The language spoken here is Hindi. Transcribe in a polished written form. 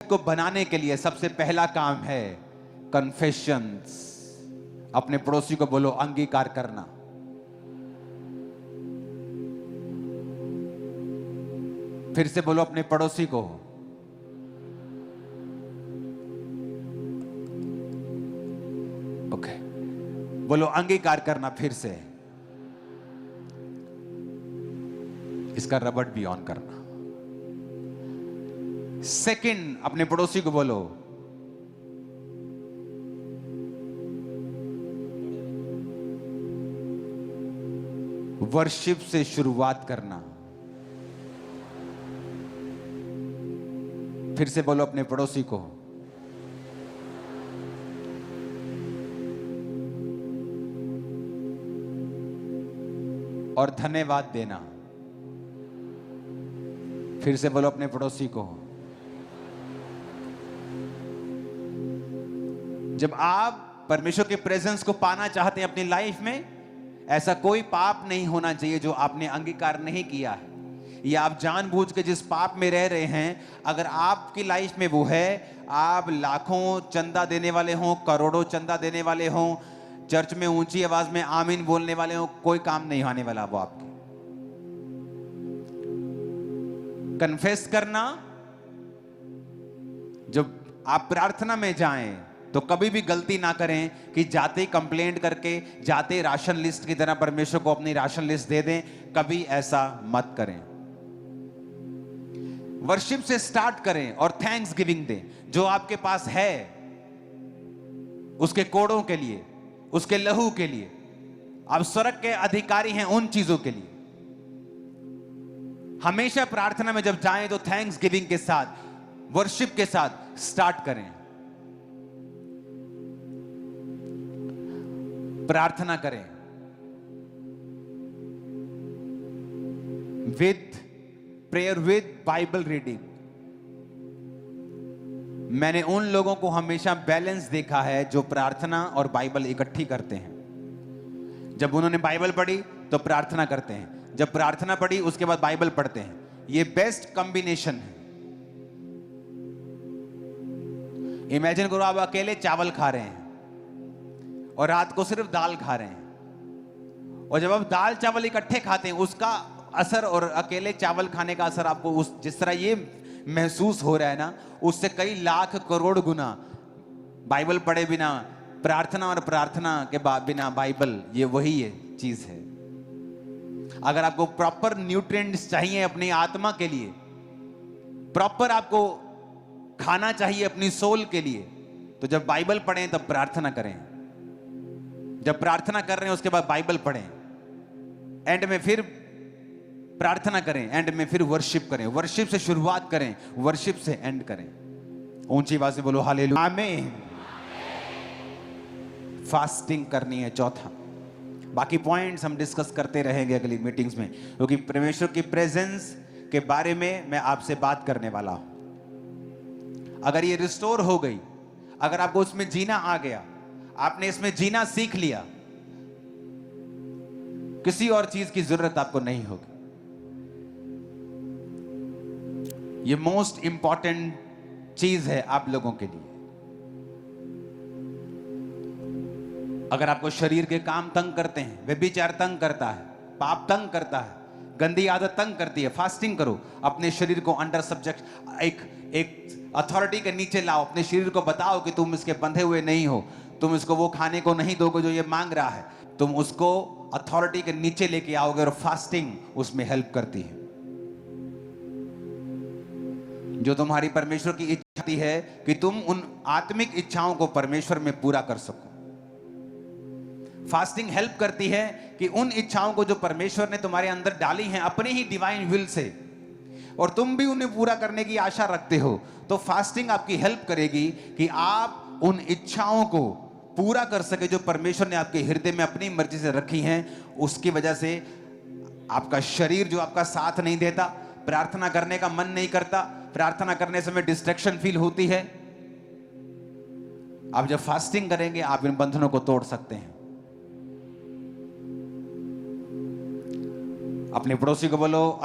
को बनाने के लिए सबसे पहला काम है कन्फेशंस। अपने पड़ोसी को बोलो अंगीकार करना। फिर से बोलो अपने पड़ोसी को ओके बोलो अंगीकार करना। फिर से इसका रबड़ भी ऑन करना। सेकंड, अपने पड़ोसी को बोलो वर्शिप से शुरुआत करना। फिर से बोलो अपने पड़ोसी को और धन्यवाद देना। फिर से बोलो अपने पड़ोसी को। जब आप परमेश्वर के प्रेजेंस को पाना चाहते हैं अपनी लाइफ में, ऐसा कोई पाप नहीं होना चाहिए जो आपने अंगीकार नहीं किया है, या आप जानबूझ के जिस पाप में रह रहे हैं, अगर आपकी लाइफ में वो है, आप लाखों चंदा देने वाले हों, करोड़ों चंदा देने वाले हों, चर्च में ऊंची आवाज में आमीन बोलने वाले हों, कोई काम नहीं आने वाला वो आपके। कन्फेस करना। जब आप प्रार्थना में जाएं तो कभी भी गलती ना करें कि जाते ही कंप्लेंट करके, जाते ही राशन लिस्ट की तरह परमेश्वर को अपनी राशन लिस्ट दे दें। कभी ऐसा मत करें। वर्शिप से स्टार्ट करें और थैंक्स गिविंग दें। जो आपके पास है उसके कोड़ों के लिए, उसके लहू के लिए, आप स्वर्ग के अधिकारी हैं उन चीजों के लिए। हमेशा प्रार्थना में जब जाएं तो थैंक्स गिविंग के साथ, वर्शिप के साथ स्टार्ट करें। प्रार्थना करें with prayer, with Bible reading. मैंने उन लोगों को हमेशा बैलेंस देखा है जो प्रार्थना और बाइबल इकट्ठी करते हैं। जब उन्होंने बाइबल पढ़ी तो प्रार्थना करते हैं, जब प्रार्थना पढ़ी उसके बाद बाइबल पढ़ते हैं। ये बेस्ट कॉम्बिनेशन है। इमेजिन करो आप अकेले चावल खा रहे हैं और रात को सिर्फ दाल खा रहे हैं, और जब आप दाल चावल इकट्ठे खाते हैं उसका असर और अकेले चावल खाने का असर आपको उस जिस तरह ये महसूस हो रहा है ना, उससे कई लाख करोड़ गुना बाइबल पढ़े बिना प्रार्थना, और प्रार्थना के बाद बिना बाइबल, ये वही है चीज है। अगर आपको प्रॉपर न्यूट्रिएंट्स चाहिए अपनी आत्मा के लिए, प्रॉपर आपको खाना चाहिए अपनी सोल के लिए, तो जब बाइबल पढ़ें तब प्रार्थना करें। जब प्रार्थना कर रहे हैं उसके बाद बाइबल पढ़ें, एंड में फिर प्रार्थना करें, एंड में फिर वर्शिप करें। वर्शिप से शुरुआत करें, वर्शिप से एंड करें। ऊंची आवाज से बोलो हालेलुया, आमीन। फास्टिंग करनी है चौथा। बाकी पॉइंट्स हम डिस्कस करते रहेंगे अगली मीटिंग्स में, क्योंकि परमेश्वर की प्रेजेंस के बारे में मैं आपसे बात करने वाला हूं। अगर ये रिस्टोर हो गई, अगर आपको उसमें जीना आ गया, आपने इसमें जीना सीख लिया, किसी और चीज की जरूरत आपको नहीं होगी। ये मोस्ट इंपॉर्टेंट चीज है आप लोगों के लिए। अगर आपको शरीर के काम तंग करते हैं, व्यभिचार तंग करता है, पाप तंग करता है, गंदी आदत तंग करती है, फास्टिंग करो। अपने शरीर को अंडर सब्जेक्ट, एक अथॉरिटी के नीचे लाओ। अपने शरीर को बताओ कि तुम इसके बंधे हुए नहीं हो, तुम इसको वो खाने को नहीं दोगे जो ये मांग रहा है। तुम उसको अथॉरिटी के नीचे लेके आओगे, और फास्टिंग उसमें हेल्प करती है। जो तुम्हारी परमेश्वर की इच्छा है कि तुम उन आत्मिक इच्छाओं को परमेश्वर में पूरा कर सको। फास्टिंग हेल्प करती है कि उन इच्छाओं को जो परमेश्वर ने तुम्हारे अंदर डाली हैं अपने ही डिवाइन विल से, और तुम भी उन्हें पूरा करने की आशा रखते हो, तो फास्टिंग आपकी हेल्प करेगी कि आप उन इच्छाओं को पूरा कर सके जो परमेश्वर ने आपके हृदय में अपनी मर्जी से रखी हैं। उसकी वजह से आपका शरीर जो आपका साथ नहीं देता, प्रार्थना करने का मन नहीं करता, प्रार्थना करने समय डिस्ट्रैक्शन फील होती है, आप जब फास्टिंग करेंगे आप इन बंधनों को तोड़ सकते हैं। अपने पड़ोसी को बोलो